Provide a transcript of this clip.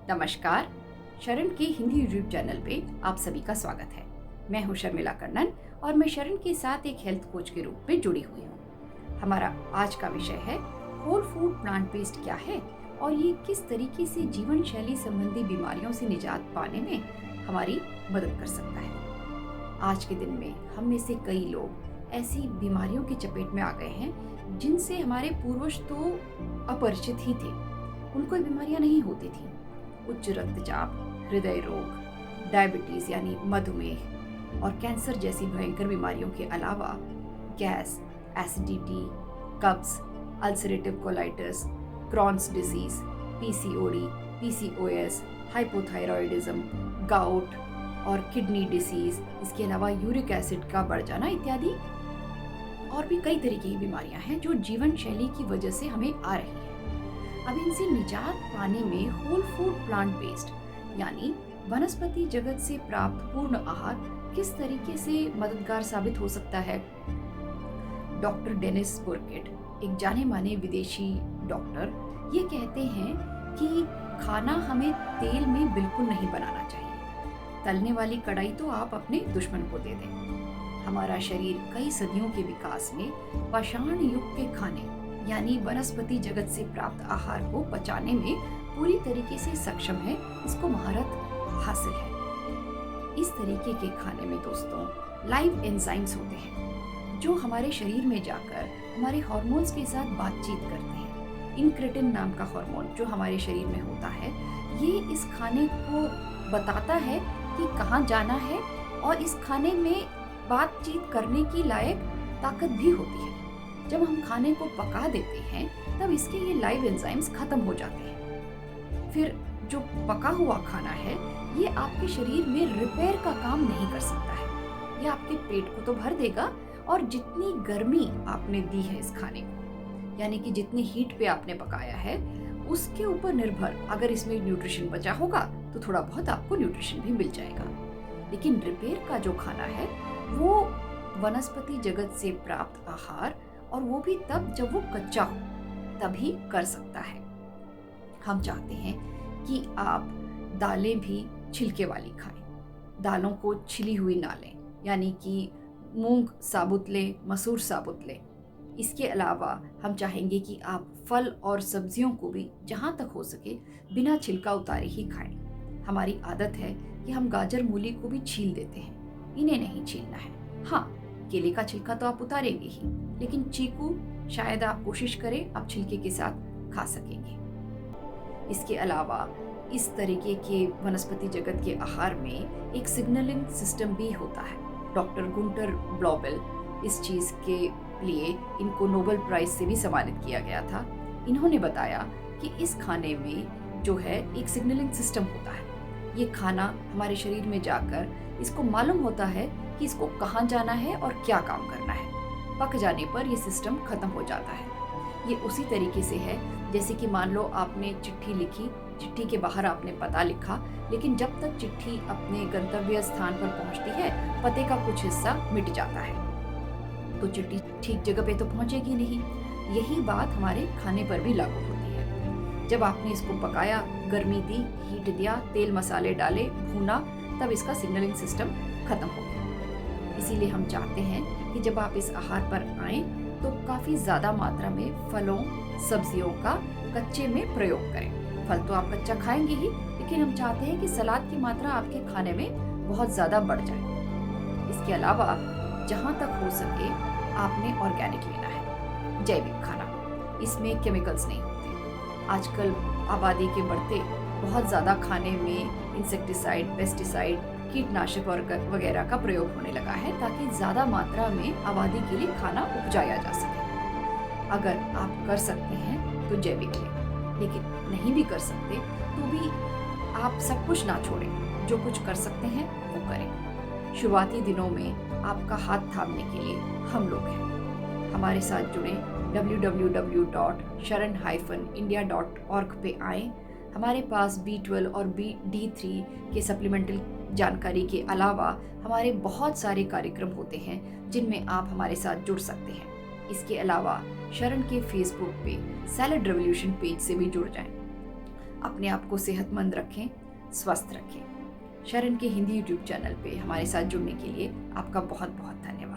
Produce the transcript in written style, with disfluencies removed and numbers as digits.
नमस्कार। शरण के हिंदी यूट्यूब चैनल पे आप सभी का स्वागत है। मैं हूं शर्मिला कर्णन और मैं शरण के साथ एक हेल्थ कोच के रूप में जुड़ी हुई हूं। हमारा आज का विषय है होल फूड प्लांट बेस्ड क्या है और ये किस तरीके से जीवन शैली संबंधी बीमारियों से निजात पाने में हमारी मदद कर सकता है। आज के दिन में हम में से कई लोग ऐसी बीमारियों की चपेट में आ गए हैं जिनसे हमारे पूर्वज तो अपरिचित ही थे। उनको बीमारियां नहीं होती थी। उच्च रक्तचाप, हृदय रोग, डायबिटीज यानी मधुमेह और कैंसर जैसी भयंकर बीमारियों के अलावा गैस, एसिडिटी, कब्ज, ulcerative colitis, Crohn's disease, PCOD, PCOS, hypothyroidism, gout और किडनी डिसीज, इसके अलावा यूरिक एसिड का बढ़ जाना इत्यादि और भी कई तरीके की बीमारियां हैं जो जीवन शैली की वजह से हमें आ रही है। अब इनसे निजात पाने में होल फूड प्लांट बेस्ड यानी वनस्पति जगत से प्राप्त पूर्ण आहार किस तरीके से मददगार साबित हो सकता है। डॉक्टर डेनिस बुर्किट, एक जाने माने विदेशी डॉक्टर, ये कहते हैं कि खाना हमें तेल में बिल्कुल नहीं बनाना चाहिए। तलने वाली कढ़ाई तो आप अपने दुश्मन को दे दें। हमारा शरीर कई सदियों के विकास में पाषाण युग के खाने यानी वनस्पति जगत से प्राप्त आहार को पचाने में पूरी तरीके से सक्षम है। इसको महारत हासिल है। इस तरीके के खाने में दोस्तों लाइव एंजाइम्स होते हैं जो हमारे शरीर में जाकर हमारे हार्मोन्स के साथ बातचीत करते हैं। इंक्रेटिन नाम का हार्मोन जो हमारे शरीर में होता है, ये इस खाने को बताता है कि कहाँ जाना है और इस खाने में बातचीत करने की लायक ताकत भी होती है। जब हम खाने को पका देते हैं तब इसके ये लाइव एंजाइम्स खत्म हो जाते हैं। फिर जो पका हुआ खाना है ये आपके शरीर में रिपेयर का काम नहीं कर सकता है। ये आपके पेट को तो भर देगा और जितनी गर्मी आपने दी है इस खाने को, यानी कि जितनी हीट पे आपने पकाया है, उसके ऊपर निर्भर अगर इसमें न्यूट्रिशन बचा होगा तो थोड़ा बहुत आपको न्यूट्रिशन भी मिल जाएगा। लेकिन रिपेयर का जो खाना है वो वनस्पति जगत से प्राप्त आहार, और वो भी तब जब वो कच्चा हो तभी कर सकता है। हम चाहते हैं कि आप दालें भी छिलके वाली खाएं। दालों को छिली हुई ना लें, यानी कि मूंग साबुत लें, मसूर साबुत लें। इसके अलावा हम चाहेंगे कि आप फल और सब्जियों को भी जहाँ तक हो सके बिना छिलका उतारे ही खाएं। हमारी आदत है कि हम गाजर मूली को भी छील देते हैं, इन्हें नहीं छीलना है। हाँ, केले का छिलका तो आप उतारेंगे ही, लेकिन चीकू शायद आप कोशिश करें आप छिलके के साथ खा सकेंगे। इसके अलावा इस तरीके के वनस्पति जगत के आहार में एक सिग्नलिंग सिस्टम भी होता है। डॉक्टर गुंटर ब्लॉबेल, इस चीज़ के लिए इनको नोबेल प्राइज से भी सम्मानित किया गया था। इन्होंने बताया कि इस खाने में जो है एक सिग्नलिंग सिस्टम होता है। ये खाना हमारे शरीर में जाकर इसको मालूम होता है कि इसको कहाँ जाना है और क्या काम करना है। पक जाने पर ये सिस्टम खत्म हो जाता है। ये उसी तरीके से है जैसे कि मान लो आपने चिट्ठी लिखी, चिट्ठी के बाहर आपने पता लिखा, लेकिन जब तक चिट्ठी अपने गंतव्य स्थान पर पहुंचती है पते का कुछ हिस्सा मिट जाता है, तो चिट्ठी ठीक जगह पे तो पहुंचेगी नहीं। यही बात हमारे खाने पर भी लागू होती है। जब आपने इसको पकाया, गर्मी दी, हीट दिया, तेल मसाले डाले, भूना, तब इसका सिग्नलिंग सिस्टम खत्म हो गया। इसीलिए हम चाहते हैं कि जब आप इस आहार पर आएं तो काफ़ी ज़्यादा मात्रा में फलों, सब्जियों का कच्चे में प्रयोग करें। फल तो आप कच्चा खाएंगे ही, लेकिन हम चाहते हैं कि सलाद की मात्रा आपके खाने में बहुत ज़्यादा बढ़ जाए। इसके अलावा जहाँ तक हो सके आपने ऑर्गेनिक लेना है, जैविक खाना। इसमें केमिकल्स नहीं होते। आजकल आबादी के बढ़ते बहुत ज़्यादा खाने में इंसेक्टिसाइड, पेस्टिसाइड, कीटनाशक और वगैरह का प्रयोग होने लगा है ताकि ज़्यादा मात्रा में आबादी के लिए खाना उपजाया जा सके। अगर आप कर सकते हैं तो जैविक लें, लेकिन नहीं भी कर सकते तो भी आप सब कुछ ना छोड़ें। जो कुछ कर सकते हैं वो करें। शुरुआती दिनों में आपका हाथ थामने के लिए हम लोग हैं। हमारे साथ जुड़ें। www.sharan-india.org पे आएँ। हमारे पास B12 और D3 के सप्लीमेंटल जानकारी के अलावा हमारे बहुत सारे कार्यक्रम होते हैं जिनमें आप हमारे साथ जुड़ सकते हैं। इसके अलावा शरण के फेसबुक पे सैलड रेवोल्यूशन पेज से भी जुड़ जाएं। अपने आप को सेहतमंद रखें, स्वस्थ रखें। शरण के हिंदी यूट्यूब चैनल पे हमारे साथ जुड़ने के लिए आपका बहुत बहुत धन्यवाद।